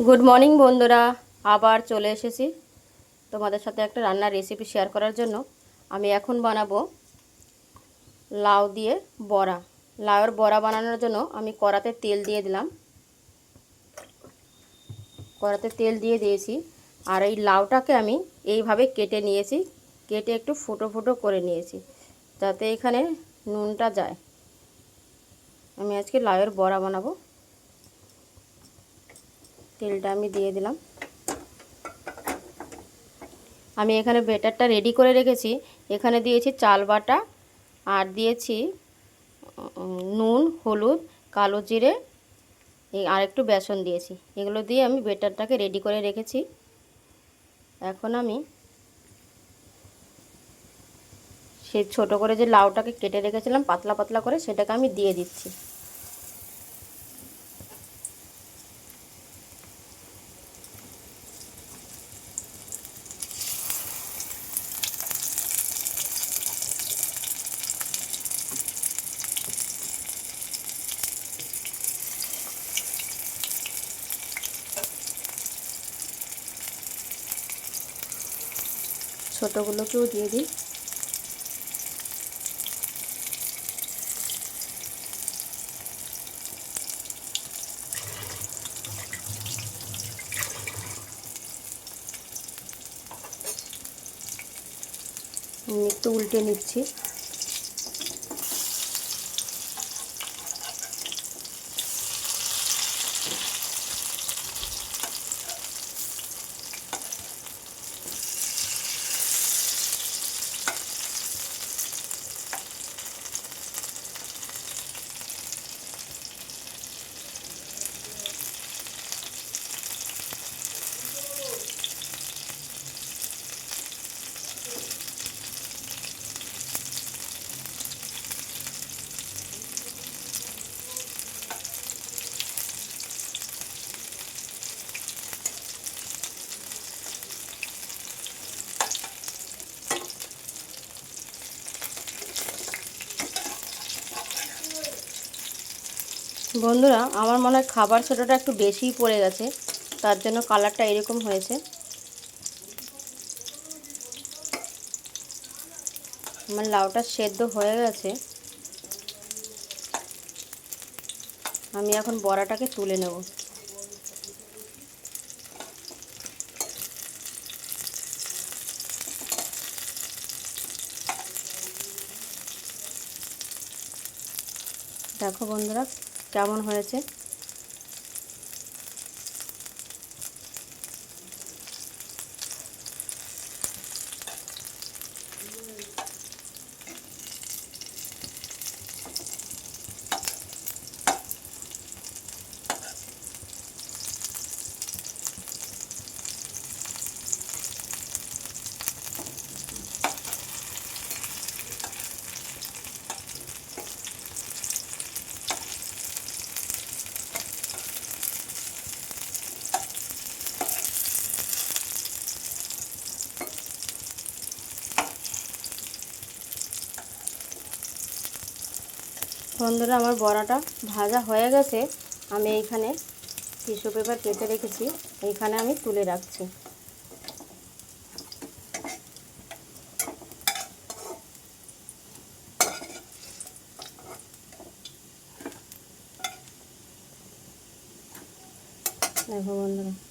Good morning বন্ধুরা, আবার চলে এসেছি তোমাদের সাথে একটা রান্নার রেসিপি শেয়ার করার জন্য। আমি এখন বানাবো লাউ দিয়ে বড়া। লাউয়ের বড়া বানানোর জন্য আমি কড়াতে তেল দিয়ে দিলাম। কড়াতে তেল দিয়ে দিয়েছি আর এই লাউটাকে আমি এইভাবে কেটে নিয়েছি, কেটে একটু ফুটো ফুটো করে নিয়েছি যাতে এখানে নুনটা যায়। আমি আজকে লাউয়ের বড়া বানাবো। তেলটা আমি দিয়ে দিলাম। আমি এখানে ব্যাটারটা রেডি করে রেখেছি। এখানে দিয়েছি চাল বাটা আর দিয়েছি নুন, হলুদ, কালো জিরে আর একটু বেসন দিয়েছি। এগুলো দিয়ে আমি ব্যাটারটাকে রেডি করে রেখেছি। এখন আমি সেই ছোট করে যে লাউটাকে কেটে রেখেছিলাম পাতলা পাতলা করে, সেটাকে আমি দিয়ে দিচ্ছি। ছোটোগুলোকেও দিয়ে দিই। আমি একটু উল্টে নিচ্ছি। বন্ধুরা, আমার মনে হয় খাবার সোডাটা একটু বেশিই পড়ে গেছে, তার জন্য কালারটা এরকম হয়েছে। আমার লাউটা সেদ্ধ হয়ে গেছে। আমি এখন বড়াটাকে তুলে নেব। দেখো বন্ধুরা কেমন হয়েছে। বন্ধুরা, আমার বড়াটা ভাজা হয়ে গেছে। আমি এইখানে টিস্যু পেপার কেটে রেখেছি, এইখানে আমি তুলে রাখছি। দেখো বন্ধুরা।